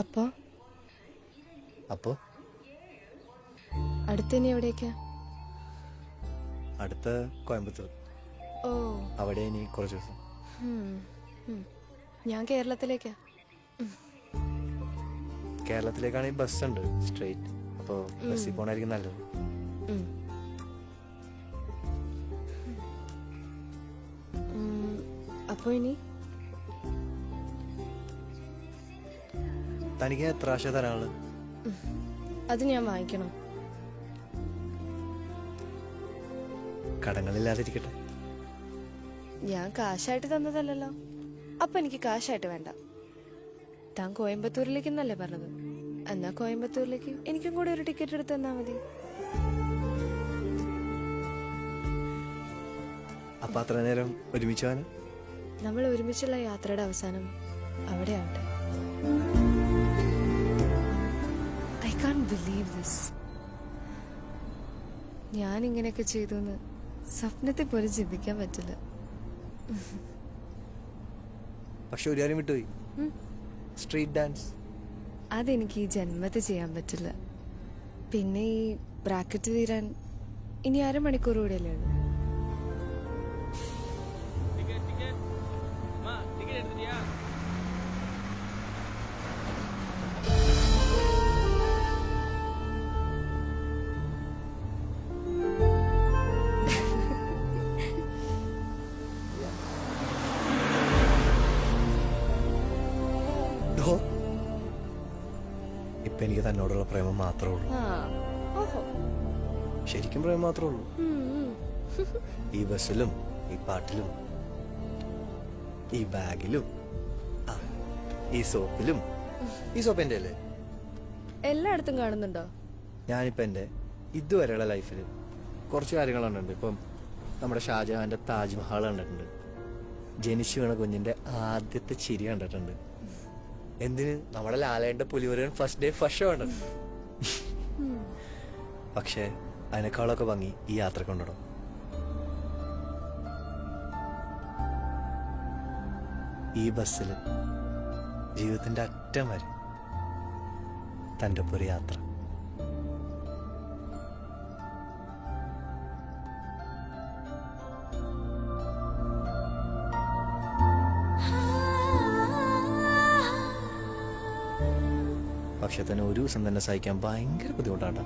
അപ്പോ അപ്പോ അടുത്തന്നെ എവിടേക്കാ? അടുത്ത കോയമ്പത്തൂർ. ഓ, അവിടെ ഇനി കുറച്ച് ദിവസം. ഞാൻ കേരളത്തിലേക്കാ. കേരളത്തിലേക്കാണെങ്കിൽ ബസ് ഉണ്ട് സ്ട്രെയിറ്റ്. അപ്പോൾ ബസ്സിൽ പോകണമായിരിക്കും നല്ലത്. അപ്പോ ഇനി തനിക്ക് എത്ര ആശ തരാനുള്ളത്? അത് ഞാൻ വാങ്ങിക്കണം. കടങ്ങളില്ലാതിരിക്കട്ടെ. ഞാൻ കാശായിട്ട് തന്നതല്ലല്ലോ, അപ്പൊ എനിക്ക് കാശായിട്ട് വേണ്ട. താൻ കോയമ്പത്തൂരിലേക്കെന്നല്ലേ പറഞ്ഞത്? എന്നാ കോയമ്പത്തൂരിലേക്ക് എനിക്കും കൂടെ ഒരു ടിക്കറ്റ് എടുത്ത് തന്നാ മതി. അപ്പൊ അത്ര നേരം ഒരുമിച്ച് പോകാൻ? നമ്മൾ ഒരുമിച്ചുള്ള യാത്രയുടെ അവസാനം അവിടെ ആവട്ടെ. I can't believe this. ഞാൻ ഇങ്ങനെയൊക്കെ ചെയ്തു എന്ന് സ്വപ്നത്തെ പോലും ചിന്തിക്കാൻ പറ്റില്ല. പക്ഷെ ഒരു കാര്യം വിട്ടുപോയി, സ്ട്രീറ്റ് ഡാൻസ്. അതെനിക്ക് ഈ ജന്മത്തിൽ ചെയ്യാൻ പറ്റില്ല. പിന്നെ ഈ ബ്രാക്കറ്റ് തീരാൻ ഇനി 1/2 മണിക്കൂർ കൂടെയല്ലേ ഉള്ളൂ. ഇപ്പൊ എനിക്ക് തന്നോടുള്ള പ്രേമം മാത്രമേ ഉള്ളൂ. ശരിക്കും പ്രേമം മാത്രമേ ഉള്ളൂ. ഈ ബസ്സിലും ഈ പാട്ടിലും ഈ ബാഗിലും ഈ സോപ്പിലും. ഈ സോപ്പ് എന്റെ അല്ലേ? എല്ലായിടത്തും കാണുന്നുണ്ടോ? ഞാനിപ്പോ എന്റെ ഇതുവരെയുള്ള ലൈഫിൽ കുറച്ച് കാര്യങ്ങൾ കണ്ടിട്ടുണ്ട്. ഇപ്പം നമ്മുടെ ഷാജഹാന്റെ താജ്മഹൽ കണ്ടിട്ടുണ്ട്. ജനിച്ചു വീണ കുഞ്ഞിന്റെ ആദ്യത്തെ ചിരി കണ്ടിട്ടുണ്ട്. എന്തിന്, നമ്മുടെ ലാലേന്റെ Pulimurugan first day first show കണ്ടിട്ടുണ്ട്. പക്ഷെ അതിനേക്കാളൊക്കെ ഭംഗി ഈ യാത്ര കൊണ്ടിടും. ഈ ബസ്സിൽ ജീവിതത്തിന്റെ അറ്റം വരെ തൻ്റെ ഒപ്പം ഒരു യാത്ര. പക്ഷെ തന്നെ ഒരു ദിവസം തന്നെ സഹിക്കാൻ ഭയങ്കര ബുദ്ധിമുട്ടാണ്.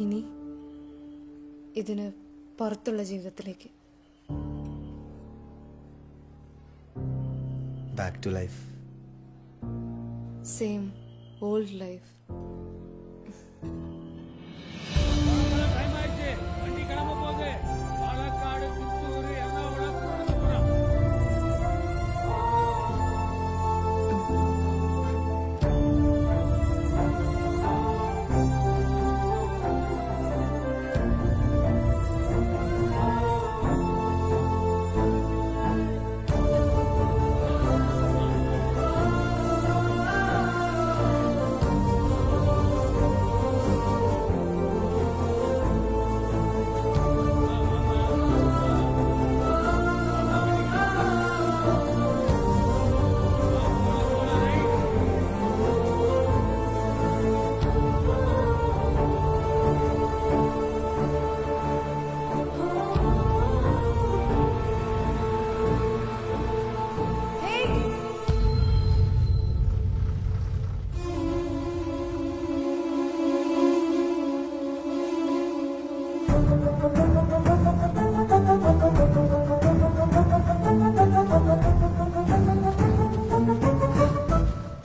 ഇനി ഇതിന് പുറത്തുള്ള ജീവിതത്തിലേക്ക്. Back to life. Same old life.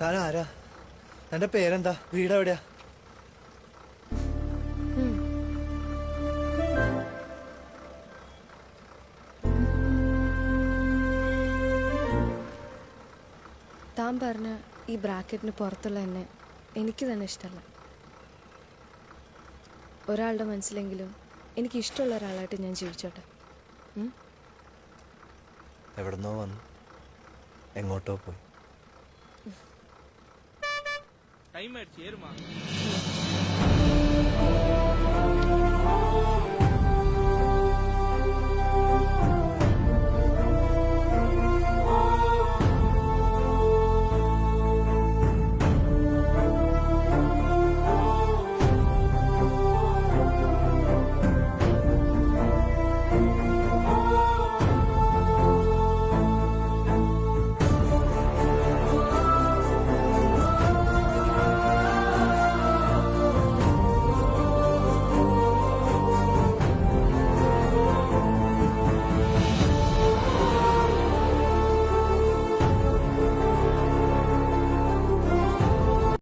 താനാരാ? തന്റെ പേരെന്താ? വീടെവിടെയാ? താൻ പറഞ്ഞ ഈ ബ്രാക്കറ്റിന് പുറത്തുള്ള എന്നെ എനിക്ക് തന്നെ ഇഷ്ടമല്ല. ഒരാളുടെ മനസ്സിലെങ്കിലും എനിക്ക് ഇഷ്ടമുള്ള ഒരാളായിട്ട് ഞാൻ ജീവിച്ചോട്ടെ. എവിടുന്നോ വന്നു എങ്ങോട്ടോ പോയി. ടൈം ആയിடுச்சு ஏறுமா